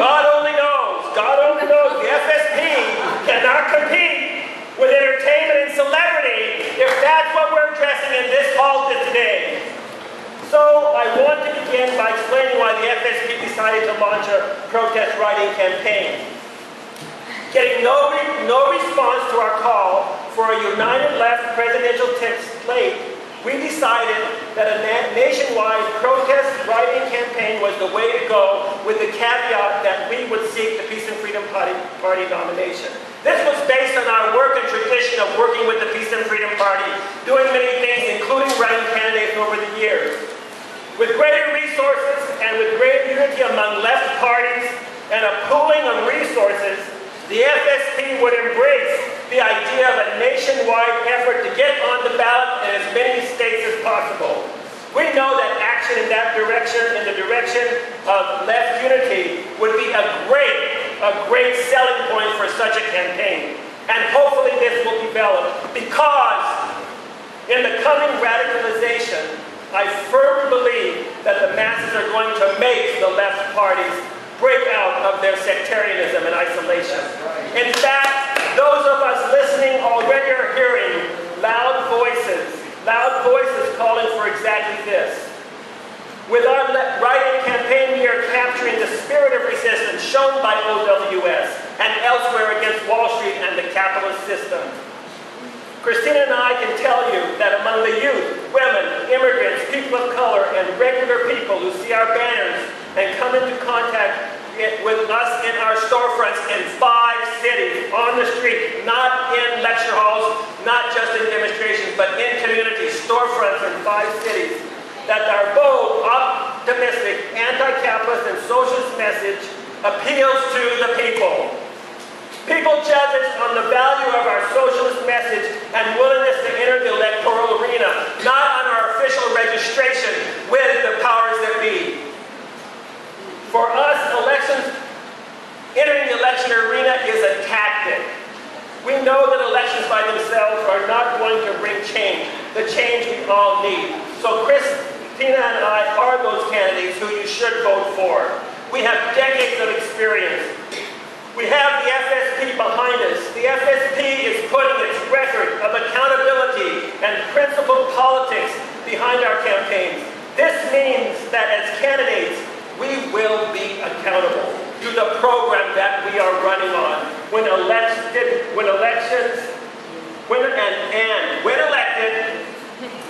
God only knows the FSP cannot compete with entertainment and celebrity if that's what we're addressing in this hall today. So I want to begin by explaining why the FSP decided to launch a protest writing campaign. Getting no response to our call for a united left presidential slate, we decided that a nationwide protest writing campaign was the way to go, with the caveat that we would seek the Peace and Freedom Party nomination. This was based on our work and tradition of working with the Peace and Freedom Party, doing many things, including writing candidates over the years. With greater resources and with greater unity among left parties and a pooling of resources, the FSP would embrace the idea of a nationwide effort to get on the ballot in as many states as possible. We know that action in that direction, in the direction of left unity, would be a great selling point for such a campaign. And hopefully this will develop, because in the coming radicalization, I firmly believe that the masses are going to make the left parties break out of their sectarianism and isolation. In fact, those of us listening already are hearing loud voices calling for exactly this. With our writing campaign, we are capturing the spirit of resistance shown by OWS and elsewhere against Wall Street and the capitalist system. Christina and I can tell you that among the youth, women, immigrants, people of color, and regular people who see our banners and come into contact with us in our storefronts in 5 cities, on the street, not in lecture halls, not just in demonstrations, but in communities, storefronts in 5 cities, that our bold, optimistic, anti-capitalist, and socialist message appeals to the people. People judge us on the value of our socialist message and willingness to enter the electoral arena, not on our official registration with the powers that be. For us, entering the election arena is a tactic. We know that elections by themselves are not going to bring change, the change we all need. So Christina and I are those candidates who you should vote for. We have decades of experience. We have the FSP behind us. The FSP is putting its record of accountability and principled politics behind our campaigns. This means that as candidates, we will be accountable to the program that we are running on. When elected,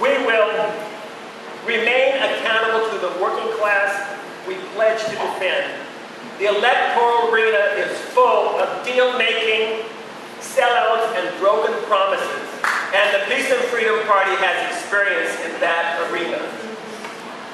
we will remain accountable to the working class we pledge to defend. The electoral arena is full of deal-making, sellouts, and broken promises. And the Peace and Freedom Party has experience in that arena.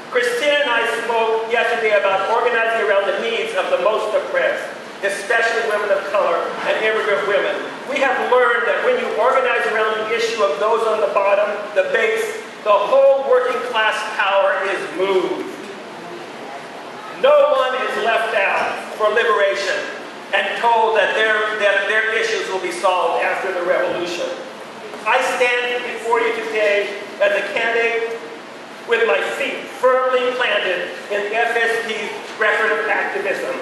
Christina and I spoke yesterday about organizing around the needs of the most oppressed, especially women of color and immigrant women. We have learned that when you organize around the issue of those on the bottom, the base, the whole working class power is moved. No one is left out for liberation and told that their issues will be solved after the revolution. I stand before you today as a candidate with my feet firmly planted in the FSP's record of activism.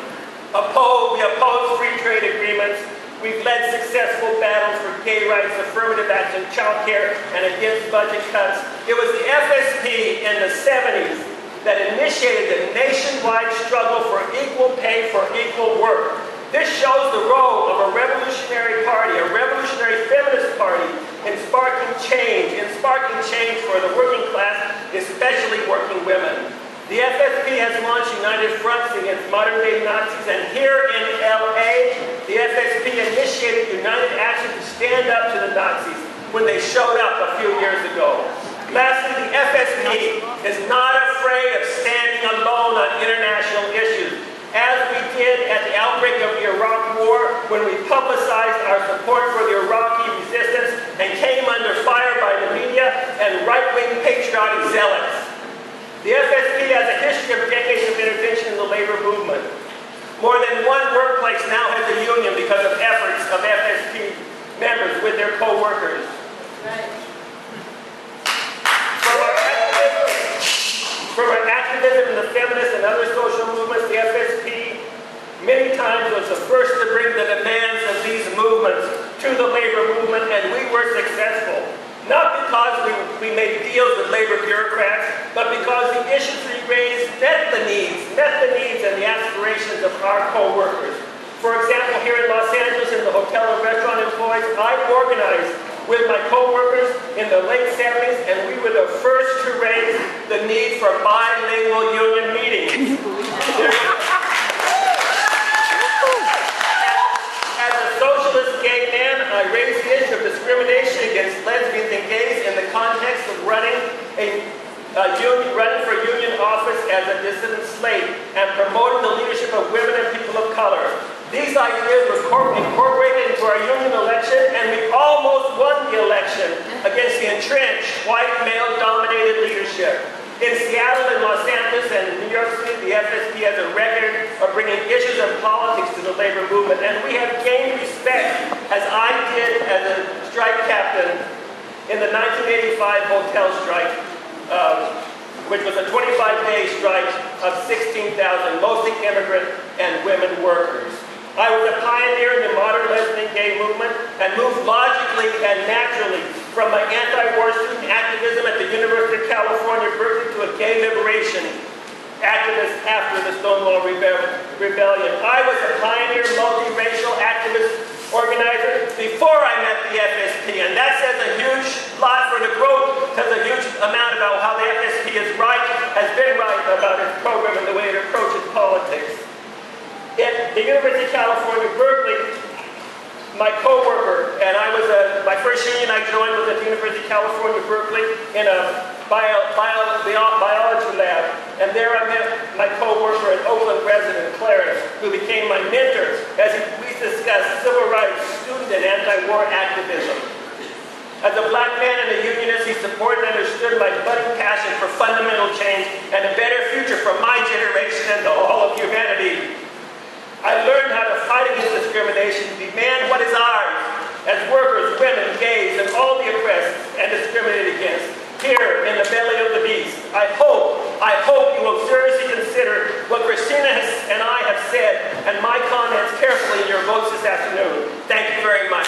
We oppose free trade agreements. We've led successful battles for gay rights, affirmative action, child care, and against budget cuts. It was the FSP in the 70s that initiated the nationwide struggle for equal pay for equal work. This shows the role of a revolutionary party, a revolutionary feminist party, in sparking change for the working class, especially working women. The FSP has launched United Fronts against modern-day Nazis, and here in LA, the FSP initiated United Action to stand up to the Nazis when they showed up a few years ago. Lastly, the FSP is not afraid of standing alone on international issues, as we did at the outbreak of the Iraq War, when we publicized our support for the Iraqi resistance and came under fire by the media and right-wing patriotic zealots. The FSP has a history of decades of intervention in the labor movement. More than one workplace now has a union because of efforts of FSP members with their co-workers. From our activism in the feminist and other social movements, the FSP many was the first to bring the demands of these movements to the labor movement, and we were successful. Not because we made deals with labor bureaucrats, but because the issues we raised met the needs and the aspirations of our co-workers. For example, here in Los Angeles, in the hotel and restaurant employees, I organized with my co-workers in the late 70s, and we were the first to raise the need for bilingual union meetings. As a socialist gay man, I raised the issue of discrimination against lesbians and gays in the context of running for union office as a dissident slave and promoting the leadership of women and people of color. These ideas were incorporated into our union election, and we almost won the election against the entrenched white male-dominated leadership. In Seattle and Los Angeles and New York City, the FSP has a record of bringing issues of politics to the labor movement, and we have gained respect, as I did as a strike captain in the 1985 hotel strike, which was a 25-day strike of 16,000, mostly immigrant and women workers. I was a pioneer in the modern lesbian gay movement and moved logically and naturally from my anti-war student activism at the University of California, Berkeley, to a gay liberation activist after the Stonewall Rebellion. I was a pioneer multiracial activist organizer before I met the FSP, and that says a huge lot for the growth, says a huge amount about how the FSP has been right about its program and the way it approaches politics. At the University of California, Berkeley, my co-worker, and I was my first union I joined was at the University of California, Berkeley, in a biology lab. And there I met my co-worker, an Oakland resident, Clarence, who became my mentor as we discussed civil rights, student and anti-war activism. As a black man and a unionist, he supported and understood my budding passion for fundamental change and a better future for my generation and all of humanity. I learned how to fight against discrimination, demand what is ours as workers, women, gays, and all the oppressed and discriminated against. Here in the belly of the beast, I hope you will seriously consider what Christina and I have said and my comments carefully in your votes this afternoon. Thank you very much.